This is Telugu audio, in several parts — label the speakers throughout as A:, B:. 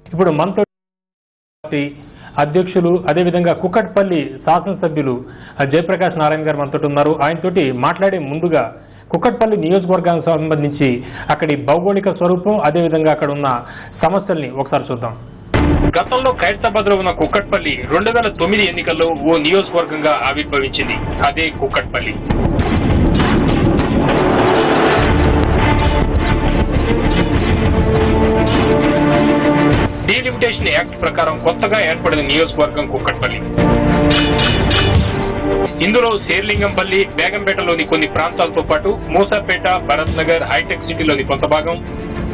A: ఇప్పుడు మనతో అధ్యక్షులు అదేవిధంగా కుక్కట్పల్లి శాసనసభ్యులు జయప్రకాష్ నారాయణ గారు మనతో ఉన్నారు. ఆయనతోటి మాట్లాడే ముందుగా కుక్కట్పల్లి నియోజకవర్గానికి సంబంధించి అక్కడి భౌగోళిక స్వరూపం అదేవిధంగా అక్కడ ఉన్న సమస్యల్ని ఒకసారి చూద్దాం. గతంలో ఖైరతాబాద్ లో ఉన్న కుక్కట్పల్లి 2009 ఎన్నికల్లో ఓ నియోజకవర్గంగా ఆవిర్భవించింది. అదే కుక్కట్పల్లి. డీలిమిటేషన్ యాక్ట్ ప్రకారం కొత్తగా ఏర్పడిన నియోజకవర్గం కుక్కట్పల్లి. ఇందులో శేర్లింగంపల్లి, బేగంపేటలోని కొన్ని ప్రాంతాలతో పాటు మూసాపేట, భరత్ నగర్, హైటెక్ సిటీలోని కొంత భాగం,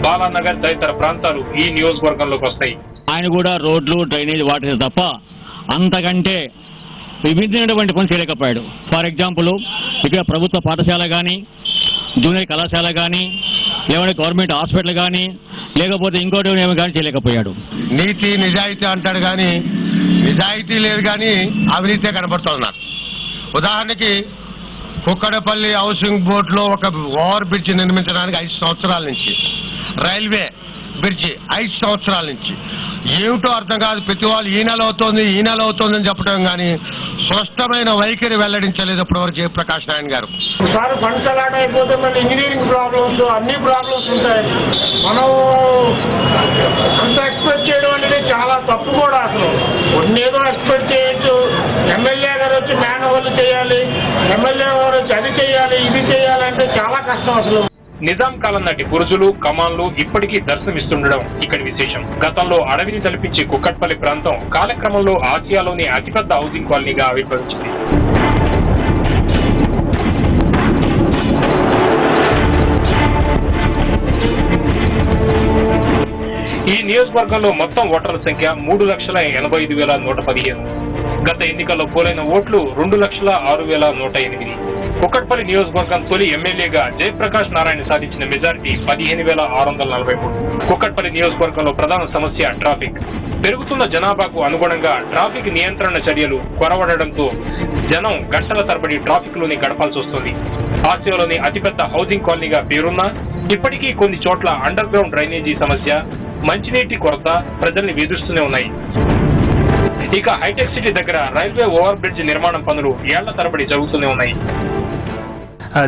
A: బాలానగర్ తదితర ప్రాంతాలు ఈ నియోజకవర్గంలోకి వస్తాయి.
B: ఆయన కూడా రోడ్లు, డ్రైనేజ్ వాటర్ తప్ప అంతకంటే విభిన్నమైనటువంటి పని చేయలేకపోయాడు. ఫర్ ఎగ్జాంపుల్ ఇక్కడ ప్రభుత్వ పాఠశాల కానీ, జూనియర్ కళాశాల కానీ, లేదంటే గవర్నమెంట్ హాస్పిటల్ కానీ, లేకపోతే ఇంకోటి ఏమో కానీ చేయలేకపోయాడు.
C: నీతి నిజాయితీ అంటాడు కానీ నిజాయితీ లేదు, కానీ అవినీతే కనబడుతుంది నాకు. ఉదాహరణకి కుక్కడపల్లి హౌసింగ్ బోర్డులో ఒక ఓవర్ బ్రిడ్జ్ నిర్మించడానికి 5 సంవత్సరాల నుంచి, రైల్వే బ్రిడ్జి 5 సంవత్సరాల నుంచి, ఏమిటో అర్థం కాదు. ప్రతి వాళ్ళు ఈ నెల అవుతోందని చెప్పడం కానీ స్పష్టమైన వైఖరి వెల్లడించలేదు ఇప్పటివరకు జయప్రకాష్ నారాయణ గారు.
D: ఒకసారి ఫండ్స్ అలాట్ అయిపోతే మన ఇంజనీరింగ్ ప్రాబ్లమ్స్, అన్ని ప్రాబ్లమ్స్ ఉంటాయి. మనం అంత ఎక్స్పెక్ట్ చేయడం అనేది చాలా తప్పు కూడా. అసలు కొన్నేదో ఎక్స్పెక్ట్ చేయొచ్చు. ఎమ్మెల్యే గారు వచ్చి మ్యాన్ ఓవర్ చేయాలి, ఎమ్మెల్యే గారు వచ్చి అది చేయాలి, ఇది చేయాలంటే చాలా కష్టం. అసలు
A: నిజాం కాలం నాటి బురుజులు, కమాన్లు ఇప్పటికీ దర్శనమిస్తుండడం ఇక్కడి విశేషం. గతంలో అడవిని తలపించే కుక్కట్పల్లి ప్రాంతం కాలక్రమంలో ఆసియాలోని అతిపెద్ద హౌసింగ్ కాలనీగా ఆవిర్భవించింది. ఈ నియోజకవర్గంలో మొత్తం ఓటర్ల సంఖ్య 3,85,115. గత ఎన్నికల్లో పోలైన ఓట్లు 2,06,108. కుక్కట్పల్లి నియోజకవర్గం తొలి ఎమ్మెల్యేగా జయప్రకాష్ నారాయణ సాధించిన మెజారిటీ 15,643. కుక్కట్పల్లి నియోజకవర్గంలో ప్రధాన సమస్య ట్రాఫిక్. పెరుగుతున్న జనాభాకు అనుగుణంగా ట్రాఫిక్ నియంత్రణ చర్యలు కొరవడడంతో జనం గంటల తరబడి ట్రాఫిక్ లోని గడపాల్సి వస్తుంది. ఆసియాలోని అతిపెద్ద హౌసింగ్ కాలనీగా పేరున్నా ఇప్పటికీ కొన్ని చోట్ల అండర్ గ్రౌండ్ డ్రైనేజీ సమస్య, మంచినీటి కొరత ప్రజల్ని వేధిస్తూనే ఉన్నాయి. ఇక హైటెక్ సిటీ దగ్గర రైల్వే ఓవర్ బ్రిడ్జ్ నిర్మాణం పనులు ఏళ్ల తరబడి జరుగుతూనే ఉన్నాయి.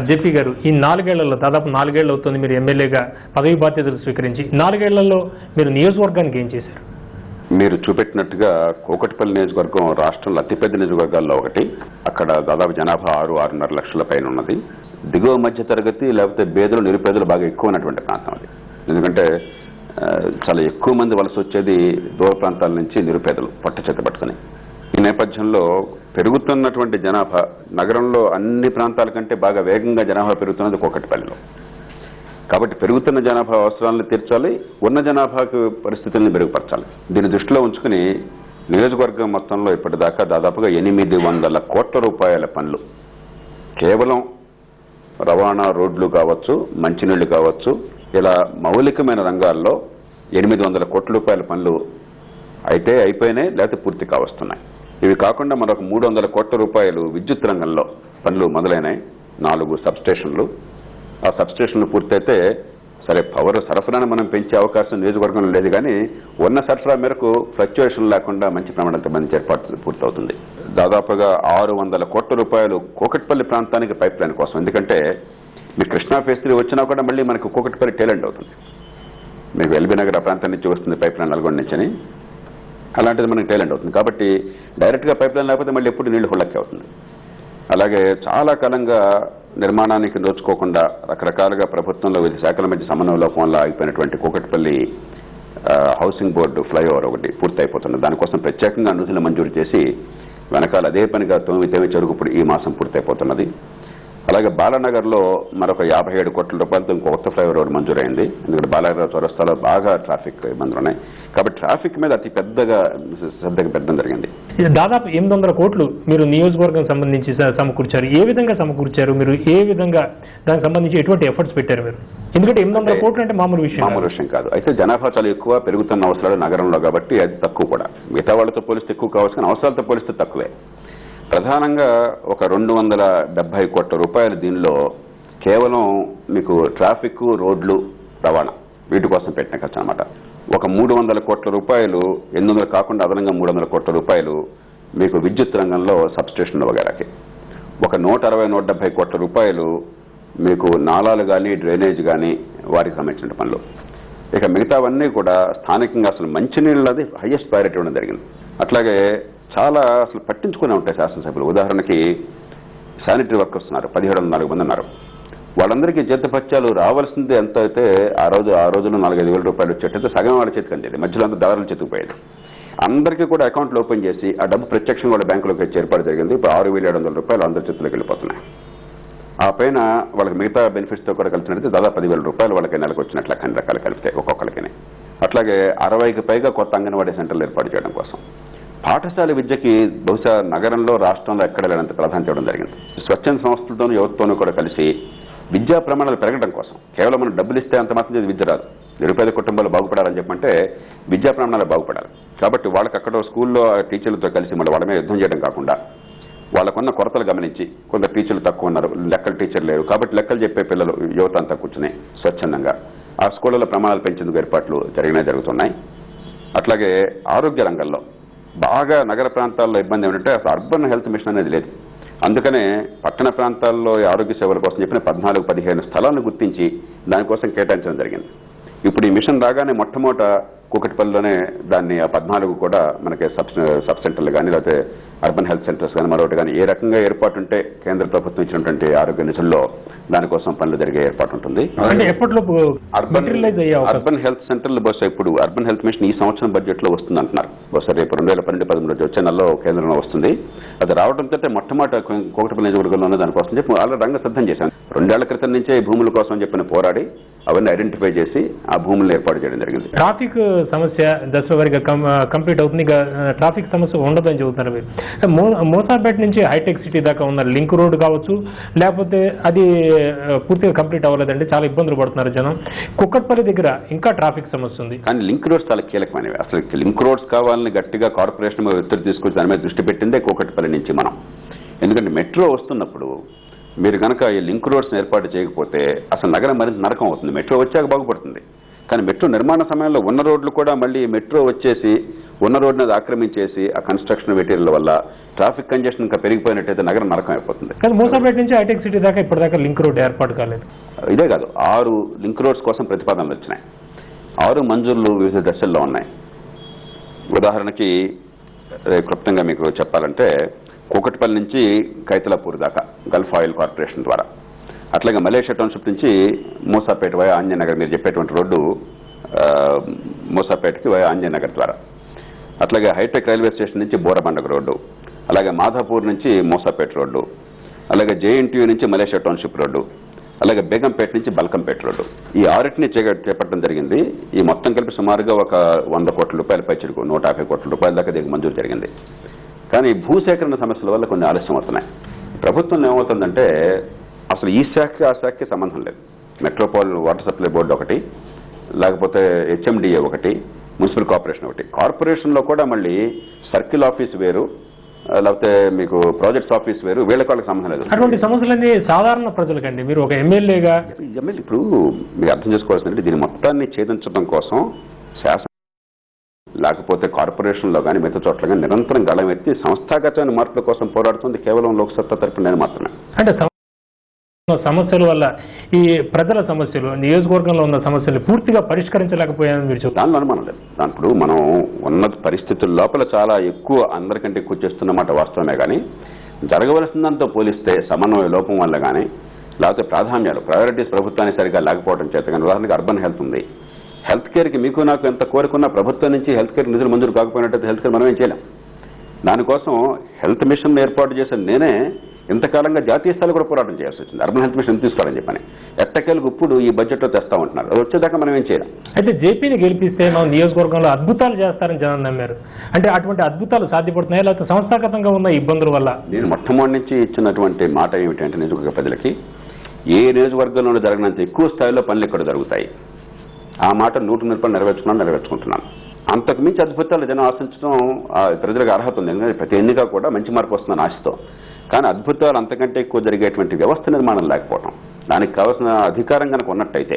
A: జెపి గారు, ఈ 4 ఏళ్లలో దాదాపు 4 ఏళ్ళు అవుతుంది మీరు ఎమ్మెల్యేగా పదవి బాధ్యతలు స్వీకరించి. 4 ఏళ్లలో మీరు నియోజకవర్గానికి ఏం చేశారు?
E: మీరు చూపెట్టినట్టుగా కూకట్పల్లి నియోజకవర్గం రాష్ట్రంలో అతిపెద్ద నియోజకవర్గాల్లో ఒకటి. అక్కడ దాదాపు జనాభా 6-6.5 లక్షల పైన ఉన్నది. దిగువ మధ్య తరగతి లేకపోతే పేదలు, నిరుపేదలు బాగా ఎక్కువ ఉన్నటువంటి ప్రాంతం అది. ఎందుకంటే చాలా ఎక్కువ మంది వలస వచ్చేది దూర ప్రాంతాల నుంచి నిరుపేదలు పట్ట చేత పట్టుకుని. ఈ నేపథ్యంలో పెరుగుతున్నటువంటి జనాభా నగరంలో అన్ని ప్రాంతాల కంటే బాగా వేగంగా జనాభా పెరుగుతున్నది కూకట్పల్లిలో. కాబట్టి పెరుగుతున్న జనాభా అవసరాలను తీర్చాలి, ఉన్న జనాభాకు పరిస్థితులను మెరుగుపరచాలి. దీన్ని దృష్టిలో ఉంచుకుని నియోజకవర్గం మొత్తంలో ఇప్పటిదాకా దాదాపుగా 800 కోట్ల రూపాయల పనులు కేవలం రవాణా, రోడ్లు కావచ్చు, మంచినీళ్లు కావచ్చు, ఇలా మౌలికమైన రంగాల్లో 800 కోట్ల రూపాయల పనులు అయితే అయిపోయినాయి, లేకపోతే పూర్తి కావస్తున్నాయి. ఇవి కాకుండా మరొక 300 కోట్ల రూపాయలు విద్యుత్ రంగంలో పనులు మొదలైనాయి. 4 సబ్స్టేషన్లు. ఆ సబ్స్టేషన్లు పూర్తయితే సరే పవర్ సరఫరాను మనం పెంచే అవకాశం నియోజకవర్గంలో లేదు, కానీ ఉన్న సరఫరా మేరకు ఫ్లక్చుయేషన్ లేకుండా మంచి ప్రమాణంతో మంచి ఏర్పాటు పూర్తవుతుంది. దాదాపుగా 600 కోట్ల రూపాయలు కూకట్పల్లి ప్రాంతానికి పైప్ లైన్ కోసం. ఎందుకంటే మీ కృష్ణా ఫేజ్ 3 వచ్చినా కూడా మళ్ళీ మనకు కూకట్పల్లి టేలెంట్ అవుతుంది. మీకు ఎల్బీ నగర్ ఆ ప్రాంతం నుంచి వస్తుంది పైప్ లైన్, నల్గొండ నుంచి. అలాంటిది మనకి టేలెంట్ అవుతుంది. కాబట్టి డైరెక్ట్గా పైప్ లైన్ లేకపోతే మళ్ళీ ఎప్పుడు నీళ్లు హుళ్ళక్కి అవుతుంది. అలాగే చాలా కాలంగా నిర్మాణానికి నోచుకోకుండా రకరకాలుగా ప్రభుత్వంలో వివిధ శాఖల మధ్య సమన్వయ లోపం వల్ల ఆగిపోయినటువంటి కూకట్పల్లి హౌసింగ్ బోర్డు ఫ్లైఓవర్ ఒకటి పూర్తయిపోతుంది. దానికోసం ప్రత్యేకంగా నిధులు మంజూరు చేసి వెనకాల అదే పనిగా 9 చెరుకు ఇప్పుడు ఈ మాసం పూర్తయిపోతున్నది. అలాగే బాలానగర్లో మరొక 57 కోట్ల రూపాయలతో ఇంకో కొత్త ఫ్లైఓవర్ మంజూరైంది. ఎందుకంటే బాలానగర్ చౌరస్తాలో బాగా ట్రాఫిక్ ఇబ్బందులు ఉన్నాయి. కాబట్టి ట్రాఫిక్ మీద అతి పెద్దగా శ్రద్ధగా పెట్టడం జరిగింది.
A: దాదాపు 800 కోట్లు మీరు నియోజకవర్గం సంబంధించి సమకూర్చారు. ఏ విధంగా సమకూర్చారు మీరు? ఏ విధంగా దానికి సంబంధించి ఎటువంటి ఎఫర్ట్స్ పెట్టారు మీరు? ఎందుకంటే 800 కోట్లు అంటే మామూలు విషయం కాదు. అయితే జనాభా చాలా ఎక్కువ, పెరుగుతున్న అవసరాలు నగరంలో కాబట్టి అది తక్కువ కూడా. మిగతా వాళ్ళతో పోలిస్తే ఎక్కువ కావచ్చు, కానీ అవసరాలతో పోలిస్తే తక్కువే. ప్రధానంగా ఒక 270 కోట్ల రూపాయలు దీనిలో కేవలం మీకు ట్రాఫిక్, రోడ్లు,
E: రవాణా, వీటి కోసం పెట్టిన ఖర్చు అనమాట. ఒక 300 కోట్ల రూపాయలు, 800 కాకుండా అదనంగా 300 కోట్ల రూపాయలు మీకు విద్యుత్ రంగంలో సబ్స్టేషన్ వగైరాకి, ఒక 160-170 కోట్ల రూపాయలు మీకు నాలాలు కానీ డ్రైనేజ్ కానీ వారికి సంబంధించిన పనులు. ఇక మిగతావన్నీ కూడా స్థానికంగా అసలు మంచినీళ్ళది హైయెస్ట్ ప్రయారిటీ ఉండడం జరిగింది. అట్లాగే చాలా అసలు పట్టించుకునే ఉంటాయి శాసనసభ్యులు. ఉదాహరణకి శానిటరీ వర్కర్స్ ఉన్నారు, 1704 మంది ఉన్నారు. వాళ్ళందరికీ జీతభత్యాలు రావాల్సింది ఎంత అయితే ఆ రోజుల్లో 4-5 వేల రూపాయలు వచ్చేటైతే సగం వాళ్ళ చేతికి అందేది, మధ్యలో అంతా దారులు చేతికిపోయేది. అందరికీ కూడా అకౌంట్లు ఓపెన్ చేసి ఆ డబ్బు ప్రత్యక్షంగా కూడా బ్యాంకులోకి వచ్చి ఏర్పాటు జరిగింది. ఇప్పుడు 6,700 రూపాయలు అందరి చేతుల్లోకి వెళ్ళిపోతున్నాయి. ఆ పైన వాళ్ళకి మిగతా బెనిఫిట్స్తో కూడా కలిపినట్టు దాదాపు 10,000 రూపాయలు వాళ్ళకి నెలకు వచ్చినట్లు అన్ని రకాలు కలిపితే ఒక్కొక్కరికి. అట్లాగే 60కి పైగా కొత్త అంగన్వాడీ సెంటర్లు ఏర్పాటు చేయడం కోసం. పాఠశాల విద్యకి బహుశా నగరంలో రాష్ట్రంలో ఎక్కడ లేనంత ప్రాధాన్యత ఇవ్వడం జరిగింది. స్వచ్ఛంద సంస్థలతోనూ యువతతోనూ కూడా కలిసి విద్యా ప్రమాణాలు పెరగడం కోసం, కేవలం మనం డబ్బులు ఇస్తే అంత మాత్రం విద్య రాదు. నిరుపేద కుటుంబాలు బాగుపడాలని చెప్పంటే విద్యా ప్రమాణాలు బాగుపడాలి. కాబట్టి వాళ్ళకి అక్కడ స్కూల్లో టీచర్లతో కలిసి మళ్ళీ వాళ్ళ మీద యుద్ధం చేయడం కాకుండా వాళ్ళకున్న కొరతలు గమనించి, కొంత టీచర్లు తక్కువ ఉన్నారు, లెక్కలు టీచర్ లేరు, కాబట్టి లెక్కలు చెప్పే పిల్లలు యువత అంతా కూర్చుని స్వచ్ఛందంగా ఆ స్కూళ్ళలో ప్రమాణాలు పెంచేందుకు ఏర్పాట్లు జరుగుతున్నాయి. అట్లాగే ఆరోగ్య రంగంలో బాగా నగర ప్రాంతాల్లో ఇబ్బంది ఏమిటంటే అసలు అర్బన్ హెల్త్ మిషన్ అనేది లేదు. అందుకనే పట్టణ ప్రాంతాల్లో ఆరోగ్య సేవల కోసం చెప్పిన 14-15 స్థలాలను గుర్తించి దానికోసం కేటాయించడం జరిగింది. ఇప్పుడు ఈ మిషన్ రాగానే మొట్టమొదట కూకట్పల్లిలోనే దాన్ని ఆ 14 కూడా మనకి సబ్ సెంటర్లు కానీ లేకపోతే అర్బన్ హెల్త్ సెంటర్స్ కానీ మరొకటి కానీ ఏ రకంగా ఏర్పాటు ఉంటే కేంద్ర ప్రభుత్వం ఇచ్చినటువంటి ఆరోగ్య నిధుల్లో దానికోసం పనులు జరిగే ఏర్పాటు ఉంటుంది. అర్బన్ హెల్త్ సెంటర్లు బహుశా ఇప్పుడు అర్బన్ హెల్త్ మిషన్ ఈ సంవత్సరం బడ్జెట్ లో వస్తుంది అంటున్నారు. బహుశా రేపు 2012-13 వచ్చే నెలలో కేంద్రంలో వస్తుంది. అది రావడంతో మొట్టమొదటి కూకట్పల్లి నియోజకవర్గంలోనే దానికోసం చెప్పి ఆల్రెడీ రంగ సిద్ధం చేశాను. 2 ఏళ్ల క్రితం నుంచే ఈ భూముల కోసం చెప్పిన పోరాడి అవన్నీ ఐడెంటిఫై చేసి ఆ భూములను ఏర్పాటు చేయడం జరిగింది.
A: ట్రాఫిక్ సమస్య దశవారీగా కంప్లీట్ అవుతుంది. ట్రాఫిక్ సమస్య ఉండదని చెబుతున్నారు మీరు. మోసాపేట నుంచి హైటెక్ సిటీ దాకా ఉన్న లింక్ రోడ్ కావచ్చు, లేకపోతే అది పూర్తిగా కంప్లీట్ అవ్వలేదండి, చాలా ఇబ్బందులు పడుతున్నారు జనం. కుక్కట్పల్లి దగ్గర ఇంకా ట్రాఫిక్ సమస్య ఉంది.
E: కానీ లింక్ రోడ్స్ చాలా కీలకమైనవి. అసలు లింక్ రోడ్స్ కావాలని గట్టిగా కార్పొరేషన్ ఒత్తిడి తీసుకొచ్చి దాని మీద దృష్టి పెట్టిందే కూకట్పల్లి నుంచి మనం. ఎందుకంటే మెట్రో వస్తున్నప్పుడు మీరు కనుక ఈ లింక్ రోడ్స్ని ఏర్పాటు చేయకపోతే అసలు నగరం మరింత నరకం అవుతుంది. మెట్రో వచ్చాక బాగుపడుతుంది. కానీ మెట్రో నిర్మాణ సమయంలో ఉన్న రోడ్లు కూడా మళ్ళీ మెట్రో వచ్చేసి ఉన్న రోడ్ని ఆక్రమించేసి ఆ కన్స్ట్రక్షన్ మెటీరియల్ వల్ల ట్రాఫిక్ కంజెషన్ ఇంకా పెరిగిపోయినట్టయితే నగరం నరకం అయిపోతుంది.
A: కానీ మోసాపేట నుంచి హైటెక్ సిటీ దాకా ఇప్పటిదాకా లింక్ రోడ్ ఏర్పాటు కాలేదు.
E: ఇదే కాదు, 6 లింక్ రోడ్స్ కోసం ప్రతిపాదనలు వచ్చినాయి. 6 మంజూర్లు వివిధ దశల్లో ఉన్నాయి. ఉదాహరణకి క్లుప్తంగా మీకు చెప్పాలంటే కూకట్పల్లి నుంచి కైతలాపూర్ దాకా గల్ఫ్ ఆయిల్ కార్పొరేషన్ ద్వారా, అట్లాగే మలేషియా టౌన్షిప్ నుంచి మూసాపేట వయా ఆంజనేయనగర్ మీరు చెప్పేటువంటి రోడ్డు మూసాపేటకి వయా ఆంజనేయనగర్ ద్వారా, అట్లాగే హైటెక్ రైల్వే స్టేషన్ నుంచి బోరబండగ రోడ్డు, అలాగే మాధాపూర్ నుంచి మూసాపేట రోడ్డు, అలాగే జేఎన్టీయూ నుంచి మలేషియా టౌన్షిప్ రోడ్డు, అలాగే బేగంపేట నుంచి బల్కంపేట రోడ్డు. ఈ 6టిని చేపట్టడం జరిగింది. ఈ మొత్తం కలిపి సుమారుగా ఒక 100 కోట్ల రూపాయల పైచిరుకు 150 కోట్ల రూపాయల దాకా దీనికి మంజూరు జరిగింది. కానీ భూసేకరణ సమస్యల వల్ల కొన్ని ఆలస్యం అవుతున్నాయి. ప్రభుత్వంలో ఏమవుతుందంటే అసలు ఈ శాఖకి ఆ శాఖకి సంబంధం లేదు. మెట్రోపాలిటన్ వాటర్ సప్లై బోర్డు ఒకటి, లేకపోతే హెచ్ఎండిఏ ఒకటి, మున్సిపల్ కార్పొరేషన్ ఒకటి. కార్పొరేషన్లో కూడా మళ్ళీ సర్కిల్ ఆఫీస్ వేరు, లేకపోతే మీకు ప్రాజెక్ట్స్ ఆఫీస్ వేరు, వీళ్ళకి వాళ్ళకి సంబంధం లేదు.
A: అటువంటి సమస్యలన్నీ సాధారణ ప్రజలకండి. మీరు ఒక ఎమ్మెల్యేగా
E: ఇప్పుడు మీరు అర్థం చేసుకోవాల్సిందంటే దీని మొత్తాన్ని ఛేదించడం కోసం శాసన లేకపోతే కార్పొరేషన్లో కానీ మిగతా చోట్ల కానీ నిరంతరం గళం ఎత్తి సంస్థాగతమైన మార్పుల కోసం పోరాడుతుంది కేవలం లోక్సత్తా తరపున నేను మాత్రమే.
A: అంటే సమస్యల వల్ల ఈ ప్రజల సమస్యలు, నియోజకవర్గంలో ఉన్న సమస్యలు పూర్తిగా పరిష్కరించలేకపోయాయని మీరు చెప్తారు.
E: దానిలో అనుమానం లేదు. ఇప్పుడు మనం ఉన్న పరిస్థితుల లోపల చాలా ఎక్కువ అందరికంటే ఎక్కువ చేస్తున్నమాట వాస్తవమే. కానీ జరగవలసిందంతా పోలిస్తే సమన్వయ లోపం వల్ల కానీ లేకపోతే ప్రయారిటీస్ ప్రభుత్వానికి సరిగా లేకపోవడం చేత కానీ, ఉదాహరణకి అర్బన్ హెల్త్ ఉంది. హెల్త్ కేర్కి మీకు నాకు ఎంత కోరుకున్నా ప్రభుత్వం నుంచి హెల్త్ కేర్ నిధులు మంజూరు కాకపోయినట్టయితే హెల్త్ కేర్ మనం ఏం చేయలేం. దానికోసం హెల్త్ మిషన్ ఏర్పాటు చేసిన నేనే ఇంతకాలంగా జాతీయ స్థాయిలో కూడా పోరాటం చేయాల్సి వచ్చింది. అర్బన్ హెల్త్ మిషన్ తీసుకోవాలని చెప్పని ఎట్టకేలకు ఇప్పుడు ఈ బడ్జెట్లో తెస్తా ఉంటున్నారు. అది వచ్చేదాకా మనం ఏం చేయాలి.
A: అయితే జేపీని గెలిపిస్తే మనం నియోజకవర్గంలో అద్భుతాలు చేస్తారని జనం నమ్మారు. అంటే అటువంటి అద్భుతాలు సాధ్యపడుతున్నాయా, లేకపోతే సంస్థాగతంగా ఉన్న ఇబ్బందుల వల్ల?
E: నేను మొట్టమొదటి నుంచి ఇచ్చినటువంటి మాట ఏమిటంటే నియోజకవర్గ ప్రజలకి ఏ నియోజకవర్గంలో జరగనంత ఎక్కువ స్థాయిలో పనులు ఇక్కడ జరుగుతాయి. ఆ మాట 100% నెరవేర్చుకుంటున్నాను. అంతకు మించి అద్భుతాలు జనం ఆశించడం ప్రజలకు అర్హత ఉంది. ఎందుకంటే ప్రతి ఎన్నిక కూడా మంచి మార్పు వస్తుందని ఆశతో. కానీ అద్భుతాలు అంతకంటే ఎక్కువ జరిగేటువంటి వ్యవస్థ నిర్మాణం లేకపోవడం, దానికి కావాల్సిన అధికారం కనుక ఉన్నట్టయితే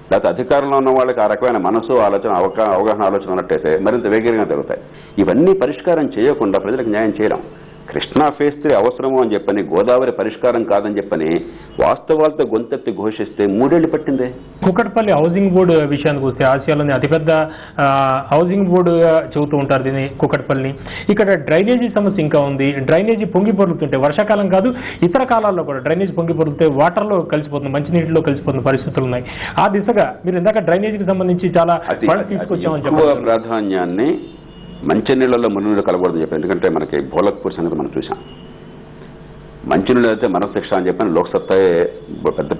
E: లేకపోతే అధికారంలో ఉన్న వాళ్ళకి ఆ రకమైన మనసు ఆలోచన అవగాహన ఆలోచన ఉన్నట్టయితే మరింత వేగంగా జరుగుతాయి. ఇవన్నీ పరిష్కారం చేయకుండా ప్రజలకు న్యాయం చేయడం. కృష్ణా ఫేజ్ 3 అవసరము అని చెప్పని, గోదావరి పరిష్కారం కాదని చెప్పని వాస్తవాలతో గొంతెత్తి ఘోషిస్తే 3 ఏళ్లు పట్టిందే.
A: కూకట్పల్లి హౌసింగ్ బోర్డు విషయానికి వస్తే ఆసియాలోని అతిపెద్ద హౌసింగ్ బోర్డుగా చెబుతూ ఉంటారు దీన్ని కూకట్పల్లిని. ఇక్కడ డ్రైనేజీ సమస్య ఇంకా ఉంది. డ్రైనేజీ పొంగి పొరులుతుంటే, వర్షాకాలం కాదు ఇతర కాలాల్లో కూడా డ్రైనేజీ పొంగి పొరులుతే వాటర్లో కలిసిపోతుంది, మంచినీటిలో కలిసిపోతున్న పరిస్థితులు ఉన్నాయి. ఆ దిశగా మీరు ఇందాక డ్రైనేజీకి సంబంధించి చాలా తీసుకొచ్చామని చెప్పారు.
E: ప్రాధాన్యాన్ని మంచినీళ్ళలో మునినీళ్ళు కలగకూడదని చెప్పి, ఎందుకంటే మనకి భోలక్పూర్ సంగతి మనం చూసాం. మంచినీళ్ళు అయితే మరణశిక్ష అని చెప్పని లోక్సత్తాయే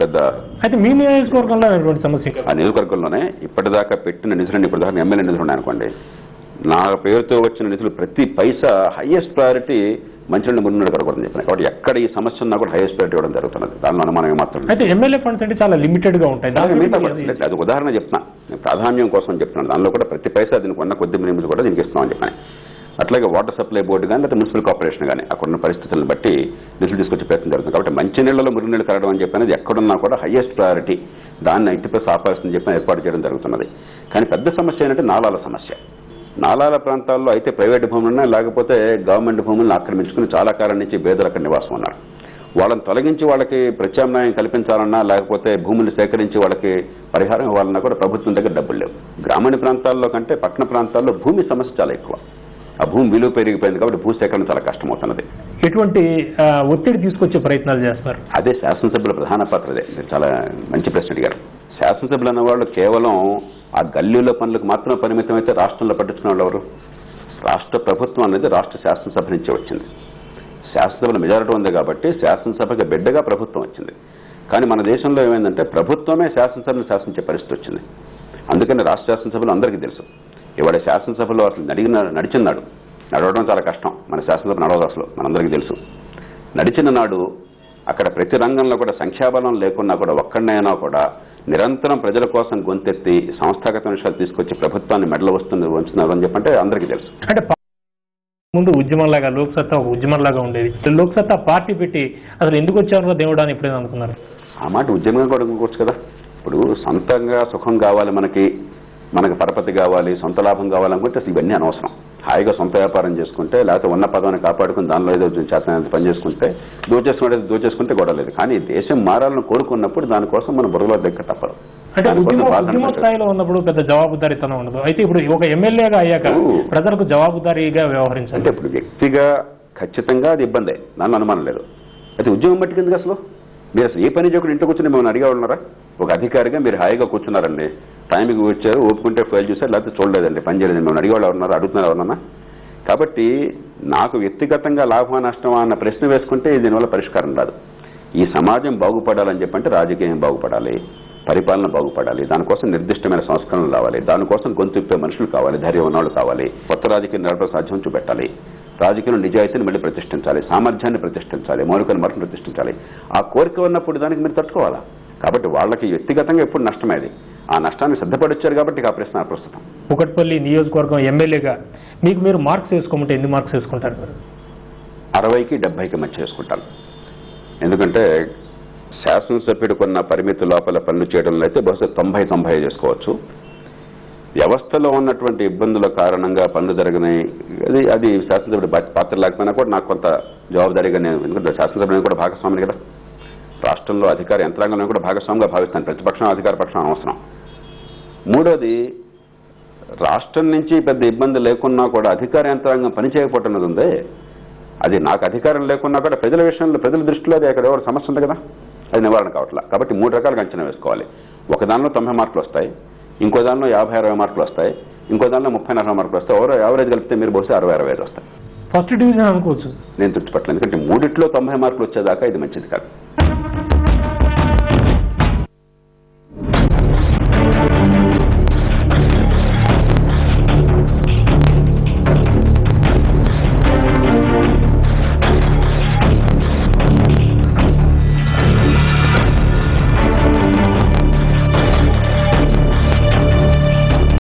E: పెద్ద
A: అయితే మీ నియోజకవర్గంలో సమస్య
E: ఆ నియోజకవర్గంలోనే ఇప్పటిదాకా పెట్టిన నిధులను, ఇప్పటిదాకా ఎమ్మెల్యే నిధులు ఉన్నాయి అనుకోండి, నా పేరుతో వచ్చిన నిధులు ప్రతి పైసా హైయెస్ట్ ప్రయారిటీ మంచినీళ్ళు మునినీళ్ళు కలగకూడదని చెప్పిన. కాబట్టి ఎక్కడ ఈ సమస్య ఉన్నా కూడా హైయెస్ట్ ప్రయారిటీ ఇవ్వడం జరుగుతున్నది. దానిలో అనుమానం ఏమాత్రం.
A: అయితే ఎమ్మెల్యే ఫండ్స్ అంటే చాలా లిమిటెడ్ గా ఉంటాయి.
E: అది ఉదాహరణ చెప్తున్నా, నేను ప్రాధాన్యం కోసం చెప్తున్నాను. దానిలో కూడా ప్రతి పైసా దీనికి ఉన్న కొద్ది నిధులు కూడా దీనికి ఇస్తున్నామని చెప్పాను. అట్లాగే వాటర్ సప్లై బోర్డు కానీ లేకపోతే మున్సిపల్ కార్పొరేషన్ కానీ అక్కడున్న పరిస్థితులను బట్టి నిధులు తీసుకొచ్చే ప్రయత్నం జరుగుతుంది. కాబట్టి మంచినీళ్ళలో మురినీళ్ళు కలగడం అని చెప్పి అనేది ఎక్కడున్నా కూడా హైయెస్ట్ ప్రయారిటీ, దాన్ని 90% ఆపాల్సిందని చెప్పి ఏర్పాటు చేయడం జరుగుతున్నది. కానీ పెద్ద సమస్య ఏంటంటే నాలాల సమస్య. నాలాల ప్రాంతాల్లో అయితే ప్రైవేట్ భూములున్నా, లేకపోతే గవర్నమెంట్ భూములను ఆక్రమించుకుని చాలా కాలం నుంచి పేదలు అక్కడ నివాసం ఉన్నారు. వాళ్ళని తొలగించి వాళ్ళకి ప్రత్యామ్నాయం కల్పించాలన్నా, లేకపోతే భూములు సేకరించి వాళ్ళకి పరిహారం ఇవ్వాలన్నా కూడా ప్రభుత్వం దగ్గర డబ్బులు లేవు. గ్రామీణ ప్రాంతాల్లో కంటే పట్టణ ప్రాంతాల్లో భూమి సమస్య చాలా ఎక్కువ. ఆ భూమి విలువ పెరిగిపోయింది కాబట్టి భూసేకరణ చాలా కష్టమవుతున్నది.
A: ఎటువంటి ఒత్తిడి తీసుకొచ్చే ప్రయత్నాలు చేస్తారు?
E: అదే శాసనసభ్యుల ప్రధాన పాత్ర. అదే మీరు చాలా మంచి ప్రశ్న అడిగారు. శాసనసభ్యులు అన్నవాళ్ళు కేవలం ఆ గల్లీలో పనులకు మాత్రమే పరిమితం అయితే రాష్ట్రంలో పట్టించుకున్న వాళ్ళు ఎవరు? రాష్ట్ర ప్రభుత్వం అనేది రాష్ట్ర శాసనసభ నుంచి వచ్చింది. శాసనసభలో మెజారిటీ ఉంది కాబట్టి శాసనసభకి బిడ్డగా ప్రభుత్వం వచ్చింది. కానీ మన దేశంలో ఏమైందంటే ప్రభుత్వమే శాసనసభను శాసించే పరిస్థితి వచ్చింది. అందుకని రాష్ట్ర శాసనసభలో అందరికీ తెలుసు. ఇవాళ శాసనసభలో అసలు నడిచినాడు నడవడం చాలా కష్టం. మన శాసనసభ నడవదు అసలు, మనందరికీ తెలుసు. నడిచిన నాడు అక్కడ ప్రతి రంగంలో కూడా సంఖ్యాబలం లేకున్నా కూడా ఒక్కడినైనా కూడా నిరంతరం ప్రజల కోసం గొంతెత్తి సంస్థాగత విషయాలు తీసుకొచ్చి ప్రభుత్వాన్ని మెడలు ఉంచుతున్నారు అని చెప్పంటే అందరికీ తెలుసు.
A: అంటే ముందు ఉద్యమంలాగా లోక్సత్తా ఒక ఉద్యమంలాగా ఉండేది. లోక్సత్తా పార్టీ పెట్టి అసలు ఎందుకు వచ్చారో దేవుడు అని ఎప్పుడైనా అనుకున్నారు?
E: ఆ మాట ఉద్యమంగా కూడా అనుకోవచ్చు కదా. ఇప్పుడు సొంతంగా సుఖం కావాలి, మనకి పరపతి కావాలి, సొంత లాభం కావాలనుకుంటే అసలు ఇవన్నీ అనవసరం. హాయిగా సొంత వ్యాపారం చేసుకుంటే, లేకపోతే ఉన్న పదవిని కాపాడుకుని దానిలో ఏదో చేతనంత పని చేసుకుంటే, దోచేసుకుంటే గొడవలేదు. కానీ దేశం మారాలని కోరుకున్నప్పుడు దానికోసం మనం బుర్రలో దగ్గర తప్పదు.
A: అంటే ఉద్యమ స్థాయిలో ఉన్నప్పుడు పెద్ద జవాబుదారీతనం ఉండదు. అయితే ఇప్పుడు ఒక ఎమ్మెల్యేగా అయ్యాక ప్రజలకు జవాబుదారీగా వ్యవహరించాలి.
E: అంటే ఇప్పుడు వ్యక్తిగా ఖచ్చితంగా అది ఇబ్బందే, దానిలో అనుమానం లేదు. అయితే ఉద్యమం బట్టి కిందకి అసలు మీరు అసలు ఏ పని చేయకుండా ఇంటికి కూర్చొని మేము అడిగా ఉన్నారా? ఒక అధికారిగా మీరు హాయిగా కూర్చున్నారండి, టైంకి వచ్చారు, ఓపుకుంటే ఫైల్ చూసారు, లేకపోతే చూడలేదండి, పని చేయలేదండి, మేము అడిగేవాళ్ళు ఎవరున్నారు, అడుగుతున్నారు ఎవరన్నా? కాబట్టి నాకు వ్యక్తిగతంగా లాభ నష్టమా అన్న ప్రశ్న వేసుకుంటే దీనివల్ల పరిష్కారం రాదు. ఈ సమాజం బాగుపడాలని చెప్పంటే రాజకీయం బాగుపడాలి, పరిపాలన బాగుపడాలి, దానికోసం నిర్దిష్టమైన సంస్కరణలు రావాలి, దానికోసం గొంతుప్పే మనుషులు కావాలి, ధైర్యం ఉన్నవాళ్ళు కావాలి, కొత్త రాజకీయ నడపడం సాధ్యం చూపెట్టాలి, రాజకీయంలో నిజాయితీని మళ్ళీ ప్రతిష్ఠించాలి, సామర్థ్యాన్ని ప్రతిష్ఠించాలి, మౌలికను మరణ ప్రతిష్ఠించాలి. ఆ కోరిక ఉన్నప్పుడు దానికి మీరు తట్టుకోవాలా. కాబట్టి వాళ్ళకి వ్యక్తిగతంగా ఎప్పుడు నష్టమేది, ఆ నష్టాన్ని సిద్ధపడిచ్చారు కాబట్టి ఆ ప్రశ్న ప్రస్తుతం.
A: కూకట్పల్లి నియోజకవర్గం ఎమ్మెల్యేగా మీకు మీరు మార్క్స్ వేసుకోమంటే ఎన్ని మార్క్స్ వేసుకుంటారు?
E: 60కి 70కి మధ్య వేసుకుంటాను. ఎందుకంటే శాసనసభ్యుడు కొన్న పరిమితి లోపల పనులు చేయడంలో అయితే బహుశా 90-95 చేసుకోవచ్చు. వ్యవస్థలో ఉన్నటువంటి ఇబ్బందుల కారణంగా పనులు జరిగినాయి, అది శాసనసభ్యుడు పాత్ర లేకపోయినా కూడా నాకు కొంత జవాబుదారీగా నేను, ఎందుకంటే శాసనసభ్యుడు కూడా భాగస్వామిని కదా, రాష్ట్రంలో అధికార యంత్రాంగంలో కూడా భాగస్వామిగా భావిస్తాను. ప్రతిపక్షం అధికార పక్షం అవసరం. మూడోది, రాష్ట్రం నుంచి పెద్ద ఇబ్బంది లేకున్నా కూడా అధికార యంత్రాంగం పనిచేయకపోవటం ఉందే, అది నాకు అధికారం లేకున్నా కూడా ప్రజల విషయంలో, ప్రజల దృష్టిలో అది అక్కడ ఎవరు సమస్య ఉంది కదా, అది నివారణ కావట్లా. కాబట్టి 3 రకాలుగా అంచనా వేసుకోవాలి. ఒక దానిలో 90 మార్కులు వస్తాయి, ఇంకో దానిలో 50-60 మార్కులు వస్తాయి, ఇంకో దానిలో 30-40 మార్కులు వస్తాయి. ఎవరో యావరేజ్ కలిపితే మీరు బహుశా 60-65 వస్తాయి.
A: ఫస్ట్ డివిజన్ అనుకోవచ్చు.
E: నేను తృప్తిపట్టలేదు, ఎందుకంటే 3 90 మార్కులు వచ్చేదాకా ఇది మంచిది కాదు.